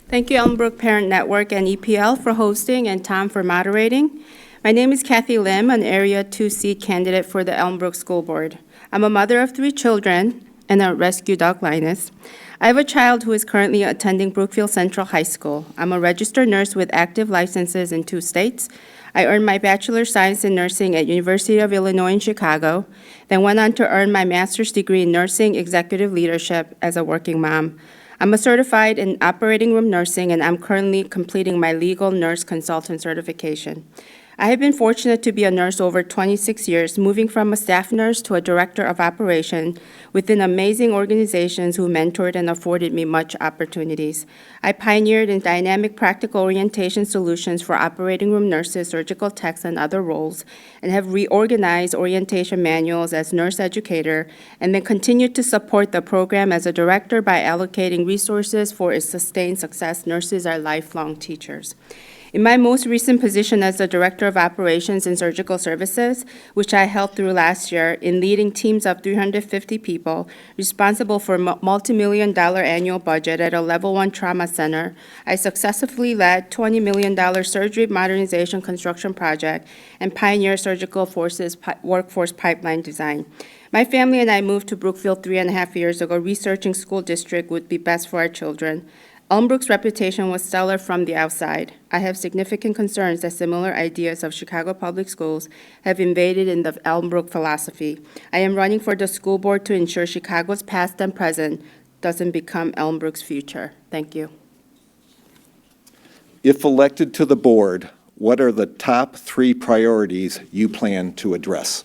Thank you, Elmbrook Parent Network and EPL for hosting and Tom for moderating. My name is Kathy LIM, an Area 2 seat candidate for the Elmbrook School Board. I'm a mother of 3 children and a rescue dog, Linus. I have a child who is currently attending Brookfield Central High School. I'm a registered nurse with active licenses in 2 states. I earned my Bachelor's Science in Nursing at University of Illinois in Chicago, then went on to earn my master's degree in Nursing Executive Leadership as a working mom. I'm a certified in operating room nursing, and I'm currently completing my legal nurse consultant certification. I have been fortunate to be a nurse over 26 years, moving from a staff nurse to a director of operation within amazing organizations who mentored and afforded me much opportunities. I pioneered in dynamic practical orientation solutions for operating room nurses, surgical techs, and other roles, and have reorganized orientation manuals as nurse educator, and then continued to support the program as a director by allocating resources for its sustained success. Nurses are lifelong teachers. In my most recent position as the Director of Operations in Surgical Services, which I held through last year in leading teams of 350 people responsible for a multi-million-dollar annual budget at a Level 1 trauma center, I successfully led $20 million surgery modernization construction project and pioneered surgical workforce pipeline design. My family and I moved to Brookfield 3.5 years ago, researching school district would be best for our children. Elmbrook's reputation was stellar from the outside. I have significant concerns that similar ideas of Chicago Public Schools have invaded in the Elmbrook philosophy. I am running for the school board to ensure Chicago's past and present doesn't become Elmbrook's future. Thank you. If elected to the board, what are the top 3 priorities you plan to address?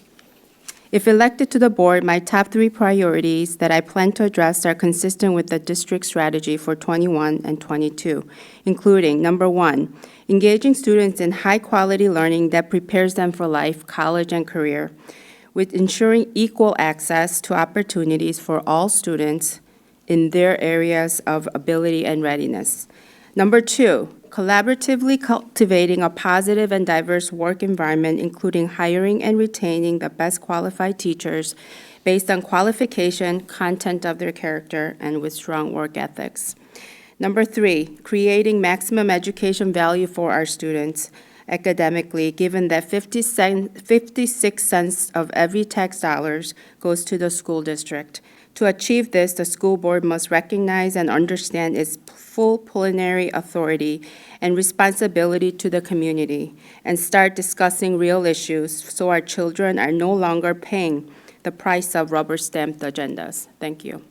If elected to the board, my top 3 priorities that I plan to address are consistent with the district strategy for 21 and 22, including, number 1, engaging students in high-quality learning that prepares them for life, college, and career, with ensuring equal access to opportunities for all students in their areas of ability and readiness. Number 2, collaboratively cultivating a positive and diverse work environment, including hiring and retaining the best qualified teachers based on qualification, content of their character, and with strong work ethics. Number 3, creating maximum education value for our students academically, given that 56 cents of every tax dollars goes to the school district. To achieve this, the school board must recognize and understand its full plenary authority and responsibility to the community and start discussing real issues so our children are no longer paying the price of rubber-stamped agendas. Thank you.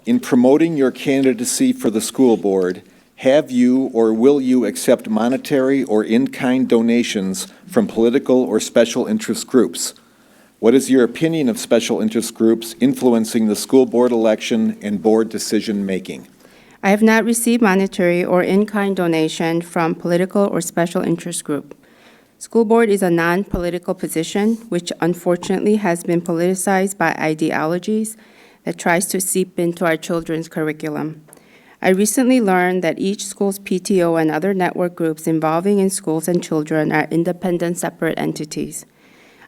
In promoting your candidacy for the school board, have you or will you accept monetary or in-kind donations from political or special interest groups? What is your opinion of special interest groups influencing the school board election and board decision-making? I have not received monetary or in-kind donation from political or special interest group. School board is a non-political position, which unfortunately has been politicized by ideologies that tries to seep into our children's curriculum. I recently learned that each school's PTO and other network groups involving in schools and children are independent, separate entities.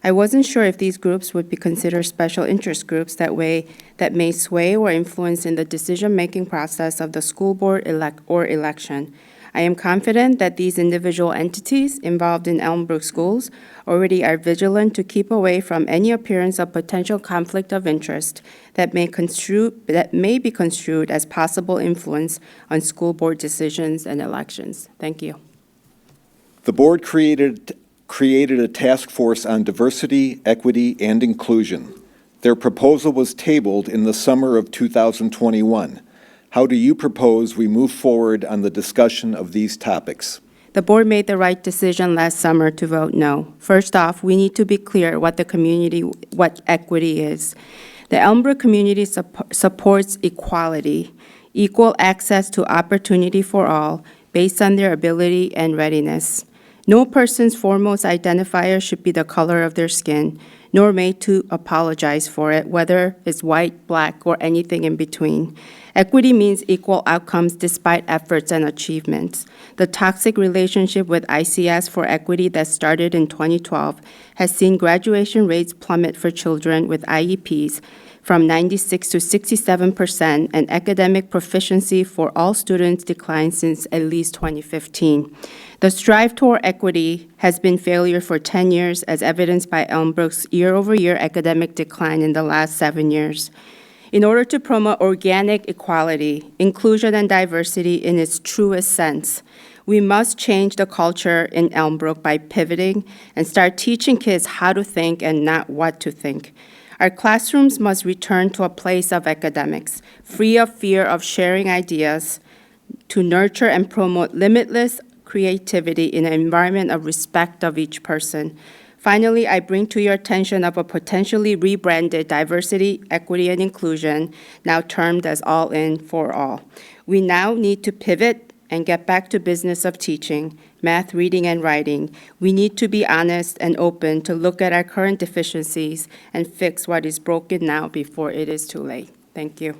I wasn't sure if these groups would be considered special interest groups that may sway or influence in the decision-making process of the school board or election. I am confident that these individual entities involved in Elmbrook schools already are vigilant to keep away from any appearance of potential conflict of interest that may be construed as possible influence on school board decisions and elections. Thank you. The board created a task force on diversity, equity, and inclusion. Their proposal was tabled in the summer of 2021. How do you propose we move forward on the discussion of these topics? The board made the right decision last summer to vote no. First off, we need to be clear what equity is. The Elmbrook community supports equality, equal access to opportunity for all based on their ability and readiness. No person's foremost identifier should be the color of their skin, nor made to apologize for it, whether it's white, black, or anything in between. Equity means equal outcomes despite efforts and achievements. The toxic relationship with ICS for equity that started in 2012 has seen graduation rates plummet for children with IEPs, from 96 to 67%, and academic proficiency for all students declined since at least 2015. The strive toward equity has been failure for 10 years, as evidenced by Elmbrook's year-over-year academic decline in the last 7 years. In order to promote organic equality, inclusion, and diversity in its truest sense, we must change the culture in Elmbrook by pivoting and start teaching kids how to think and not what to think. Our classrooms must return to a place of academics, free of fear of sharing ideas, to nurture and promote limitless creativity in an environment of respect of each person. Finally, I bring to your attention of a potentially rebranded diversity, equity, and inclusion, now termed as All In for All. We now need to pivot and get back to business of teaching, math, reading, and writing. We need to be honest and open to look at our current deficiencies and fix what is broken now before it is too late. Thank you.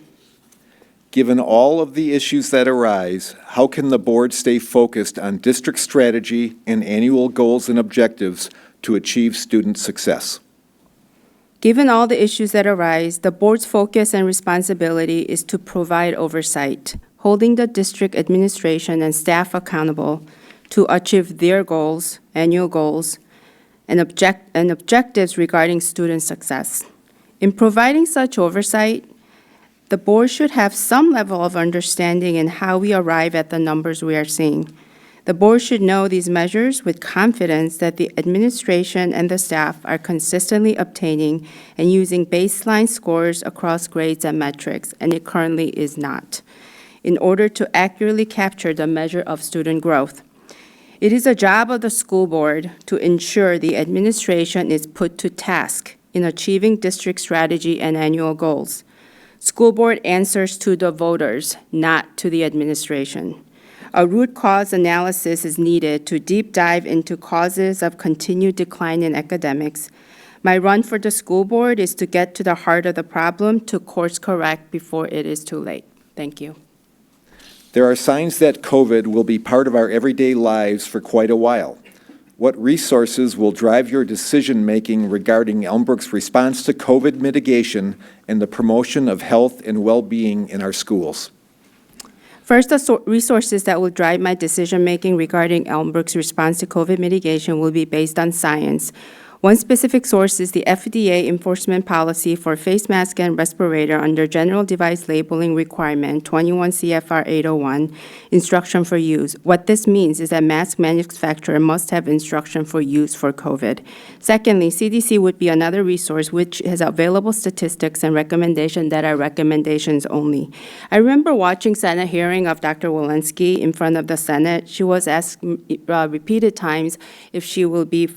Given all of the issues that arise, how can the board stay focused on district strategy and annual goals and objectives to achieve student success? Given all the issues that arise, the board's focus and responsibility is to provide oversight, holding the district administration and staff accountable to achieve their goals, annual goals, and objectives regarding student success. In providing such oversight, the board should have some level of understanding in how we arrive at the numbers we are seeing. The board should know these measures with confidence that the administration and the staff are consistently obtaining and using baseline scores across grades and metrics, and it currently is not, in order to accurately capture the measure of student growth. It is a job of the school board to ensure the administration is put to task in achieving district strategy and annual goals. School board answers to the voters, not to the administration. A root cause analysis is needed to deep dive into causes of continued decline in academics. My run for the school board is to get to the heart of the problem to course correct before it is too late. Thank you. There are signs that COVID will be part of our everyday lives for quite a while. What resources will drive your decision-making regarding Elmbrook's response to COVID mitigation and the promotion of health and well-being in our schools? First, the resources that will drive my decision-making regarding Elmbrook's response to COVID mitigation will be based on science. One specific source is the FDA enforcement policy for face mask and respirator under General Device Labeling Requirement 21 CFR 801, instruction for use. What this means is that mask manufacturer must have instruction for use for COVID. Secondly, CDC would be another resource which has available statistics and recommendations that are recommendations only. I remember watching Senate hearing of Dr. Walensky in front of the Senate. She was asked repeated times if she will be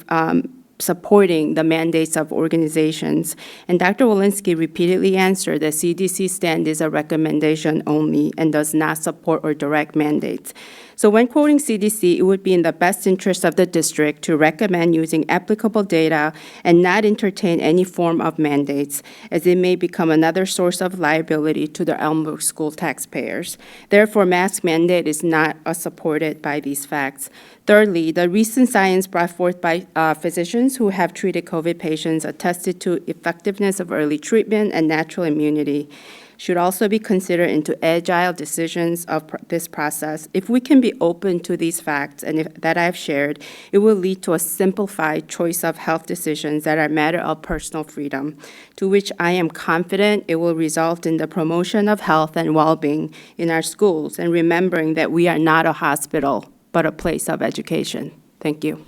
supporting the mandates of organizations. And Dr. Walensky repeatedly answered that CDC stand is a recommendation only and does not support or direct mandates. So when quoting CDC, it would be in the best interest of the district to recommend using applicable data and not entertain any form of mandates, as it may become another source of liability to the Elmbrook school taxpayers. Therefore, mask mandate is not supported by these facts. Thirdly, the recent science brought forth by physicians who have treated COVID patients attested to effectiveness of early treatment and natural immunity should also be considered into agile decisions of this process. If we can be open to these facts and that I've shared, it will lead to a simplified choice of health decisions that are a matter of personal freedom, to which I am confident it will result in the promotion of health and well-being in our schools, and remembering that we are not a hospital, but a place of education. Thank you.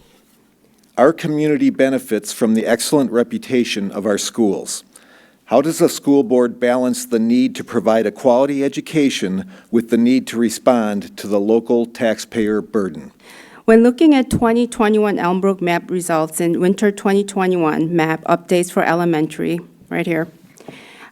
Our community benefits from the excellent reputation of our schools. How does the school board balance the need to provide a quality education with the need to respond to the local taxpayer burden? When looking at 2021 Elmbrook map results and winter 2021 map updates for elementary, right here,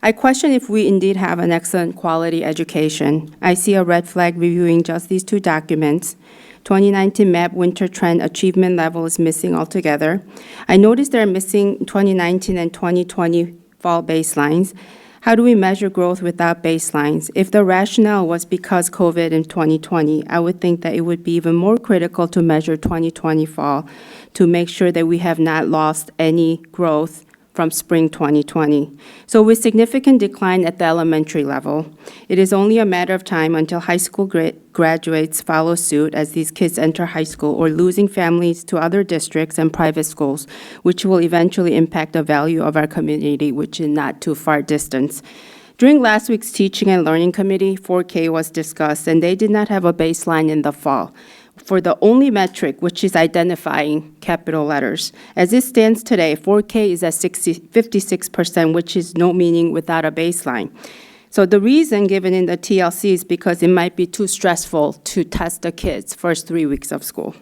I question if we indeed have an excellent quality education. I see a red flag reviewing just these two documents. 2019 map winter trend achievement level is missing altogether. I noticed they're missing 2019 and 2020 fall baselines. How do we measure growth without baselines? If the rationale was because COVID in 2020, I would think that it would be even more critical to measure 2020 fall to make sure that we have not lost any growth from spring 2020. So with significant decline at the elementary level, it is only a matter of time until high school graduates follow suit as these kids enter high school or losing families to other districts and private schools, which will eventually impact the value of our community, which is not too far distance. During last week's Teaching and Learning Committee, 4K was discussed, and they did not have a baseline in the fall for the only metric, which is identifying capital letters. As it stands today, 4K is at 56%, which is no meaning without a baseline. So the reason given in the TLC is because it might be too stressful to test the kids first 3 weeks of school.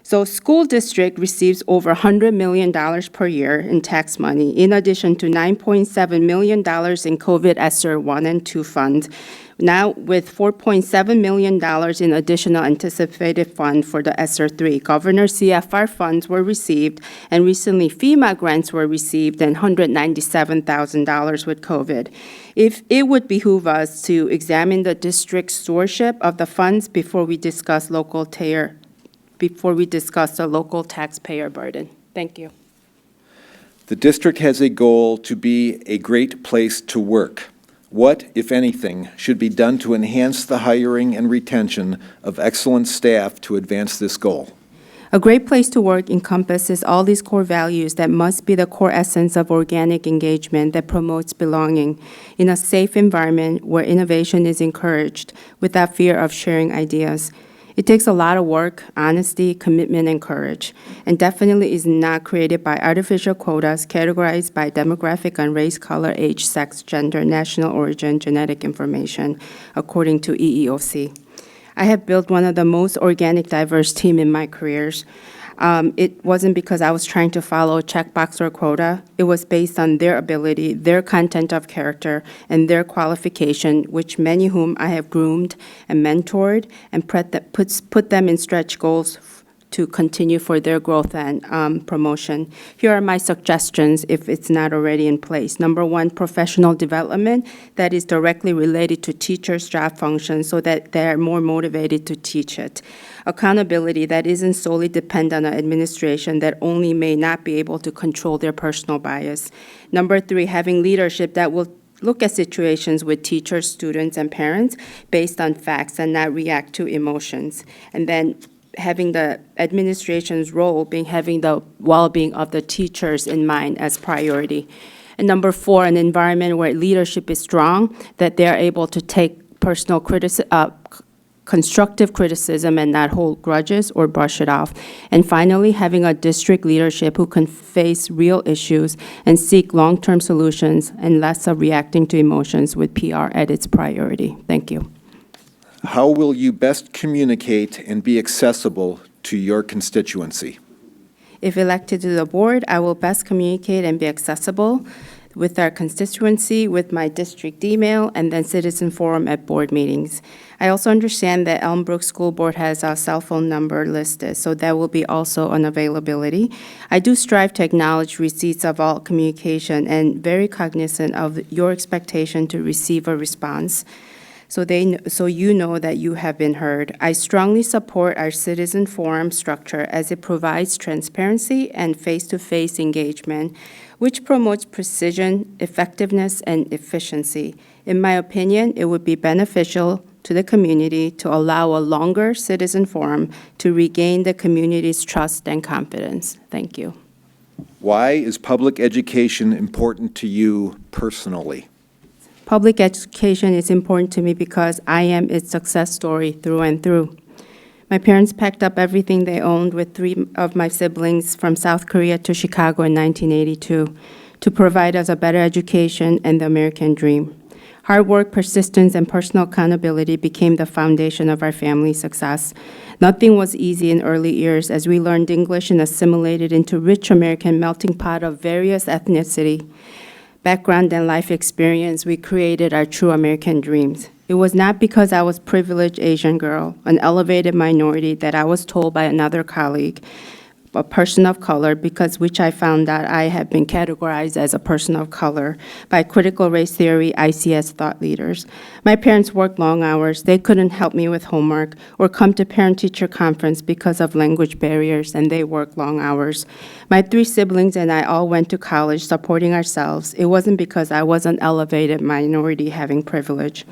So school district receives over $100 million per year in tax money, in addition to $9.7 million in COVID ESSER 1 and 2 funds, now with $4.7 million in additional anticipated fund for the ESSER 3. Governor CFR funds were received, and recently FEMA grants were received, and $197,000 with COVID. If it would behoove us to examine the district's stewardship of the funds before we discuss the local taxpayer burden. Thank you. The district has a goal to be a great place to work. What, if anything, should be done to enhance the hiring and retention of excellent staff to advance this goal? A great place to work encompasses all these core values that must be the core essence of organic engagement that promotes belonging in a safe environment where innovation is encouraged without fear of sharing ideas. It takes a lot of work, honesty, commitment, and courage, and definitely is not created by artificial quotas categorized by demographic and race, color, age, sex, gender, national origin, genetic information, according to EEOC. I have built one of the most organic, diverse team in my careers. It wasn't because I was trying to follow a checkbox or quota. It was based on their ability, their content of character, and their qualification, which many whom I have groomed and mentored and put them in stretch goals to continue for their growth and promotion. Here are my suggestions if it's not already in place. Number one, professional development that is directly related to teachers' job functions so that they're more motivated to teach it. Accountability that isn't solely dependent on administration that only may not be able to control their personal bias. Number three, having leadership that will look at situations with teachers, students, and parents based on facts and not react to emotions. And then having the administration's role being having the well-being of the teachers in mind as priority. And number four, an environment where leadership is strong, that they're able to take personal constructive criticism and not hold grudges or brush it off. And finally, having a district leadership who can face real issues and seek long-term solutions and less of reacting to emotions with PR at its priority. Thank you. How will you best communicate and be accessible to your constituency? If elected to the board, I will best communicate and be accessible with our constituency, with my district email, and then citizen forum at board meetings. I also understand that Elmbrook School Board has a cell phone number listed, so that will be also an availability. I do strive to acknowledge receipts of all communication and very cognizant of your expectation to receive a response. So you know that you have been heard. I strongly support our citizen forum structure as it provides transparency and face-to-face engagement, which promotes precision, effectiveness, and efficiency. In my opinion, it would be beneficial to the community to allow a longer citizen forum to regain the community's trust and confidence. Thank you. Why is public education important to you personally? Public education is important to me because I am its success story through and through. My parents packed up everything they owned with three of my siblings from South Korea to Chicago in 1982 to provide us a better education and the American dream. Hard work, persistence, and personal accountability became the foundation of our family's success. Nothing was easy in early years as we learned English and assimilated into rich American melting pot of various ethnicity, background, and life experience. We created our true American dreams. It was not because I was a privileged Asian girl, an elevated minority, that I was told by another colleague a person of color, because which I found that I have been categorized as a person of color by critical race theory ICS thought leaders. My parents worked long hours. They couldn't help me with homework or come to parent-teacher conference because of language barriers, and they worked long hours. My 3 siblings and I all went to college supporting ourselves. It wasn't because I was an elevated minority having privilege.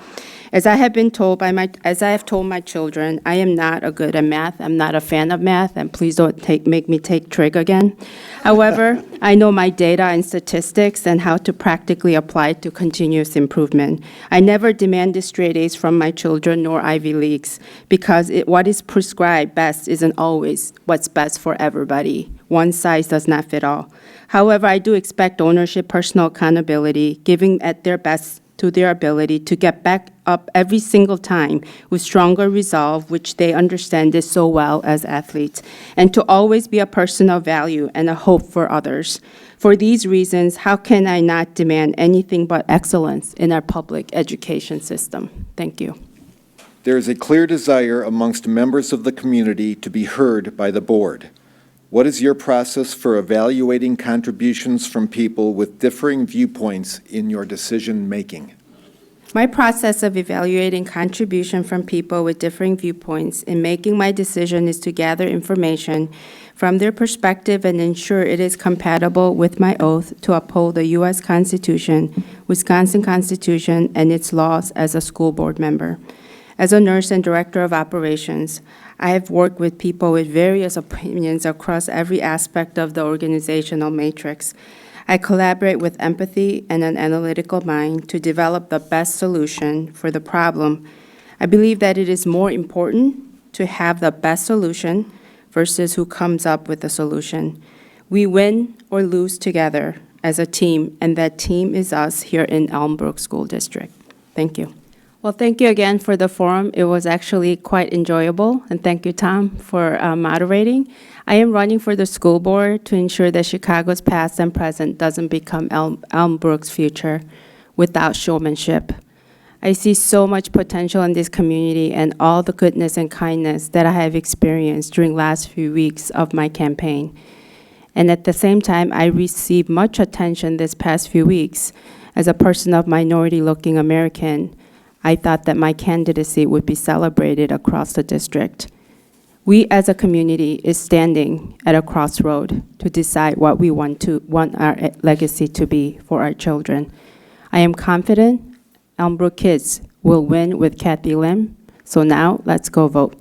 As I have told my children, I am not a good at math. I'm not a fan of math, and please don't make me take trig again. However, I know my data and statistics and how to practically apply it to continuous improvement. I never demanded straight A's from my children nor Ivy Leagues, because what is prescribed best isn't always what's best for everybody. One size does not fit all. However, I do expect ownership, personal accountability, giving at their best to their ability to get back up every single time with stronger resolve, which they understand this so well as athletes, and to always be a person of value and a hope for others. For these reasons, how can I not demand anything but excellence in our public education system? Thank you. There is a clear desire amongst members of the community to be heard by the board. What is your process for evaluating contributions from people with differing viewpoints in your decision-making? My process of evaluating contribution from people with differing viewpoints in making my decision is to gather information from their perspective and ensure it is compatible with my oath to uphold the U.S. Constitution, Wisconsin Constitution, and its laws as a school board member. As a nurse and director of operations, I have worked with people with various opinions across every aspect of the organizational matrix. I collaborate with empathy and an analytical mind to develop the best solution for the problem. I believe that it is more important to have the best solution versus who comes up with the solution. We win or lose together as a team, and that team is us here in Elmbrook School District. Thank you. Well, thank you again for the forum. It was actually quite enjoyable, and thank you, Tom, for moderating. I am running for the school board to ensure that Chicago's past and present doesn't become Elmbrook's future without showmanship. I see so much potential in this community and all the goodness and kindness that I have experienced during the last few weeks of my campaign. And at the same time, I received much attention this past few weeks. As a person of minority-looking American, I thought that my candidacy would be celebrated across the district. We as a community is standing at a crossroad to decide what we want our legacy to be for our children. I am confident Elmbrook kids will win with Kathy LIM. So now let's go vote.